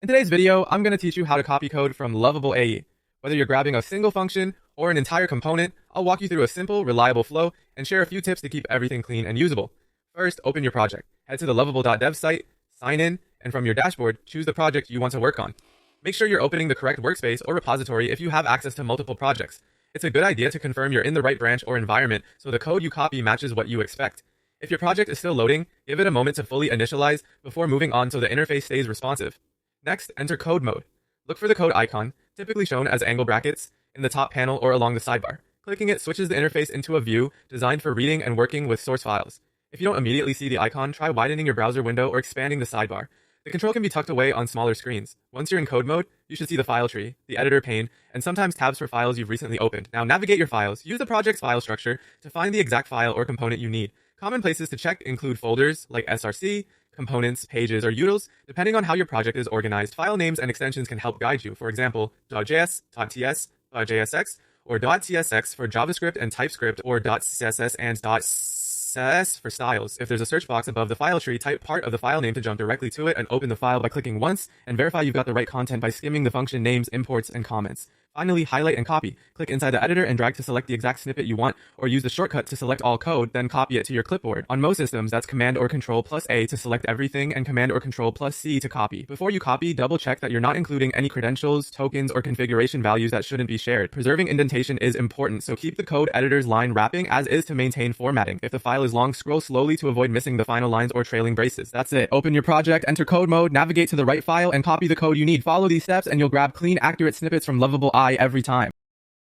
In today's video, I'm going to teach you how to copy code from Lovable AI. Whether you're grabbing a single function or an entire component, I'll walk you through a simple, reliable flow and share a few tips to keep everything clean and usable. First, open your project. Head to the lovable.dev site, sign in, and from your dashboard, choose the project you want to work on. Make sure you're opening the correct workspace or repository if you have access to multiple projects. It's a good idea to confirm you're in the right branch or environment so the code you copy matches what you expect. If your project is still loading, give it a moment to fully initialize before moving on so the interface stays responsive. Next, enter code mode. Look for the code icon, typically shown as angle brackets, in the top panel or along the sidebar. Clicking it switches the interface into a view designed for reading and working with source files. If you don't immediately see the icon, try widening your browser window or expanding the sidebar. The control can be tucked away on smaller screens. Once you're in code mode, you should see the file tree, the editor pane, and sometimes tabs for files you've recently opened. Now navigate your files. Use the project's file structure to find the exact file or component you need. Common places to check include folders like src, components, pages, or utils. Depending on how your project is organized, file names and extensions can help guide you. For example, .js, .ts, .jsx, or .tsx for JavaScript and TypeScript, or .css and .cs for styles. If there's a search box above the file tree, type part of the file name to jump directly to it and open the file by clicking once, and verify you've got the right content by skimming the function names, imports, and comments. Finally, highlight and copy. Click inside the editor and drag to select the exact snippet you want, or use the shortcut to select all code, then copy it to your clipboard. On most systems, that's Command or Ctrl plus A to select everything and Command or Ctrl plus C to copy. Before you copy, double check that you're not including any credentials, tokens, or configuration values that shouldn't be shared. Preserving indentation is important, so keep the code editor's line wrapping as is to maintain formatting. If the file is long, scroll slowly to avoid missing the final lines or trailing braces. That's it. Open your project, enter code mode, navigate to the right file, and copy the code you need. Follow these steps and you'll grab clean, accurate snippets from Lovable AI every time.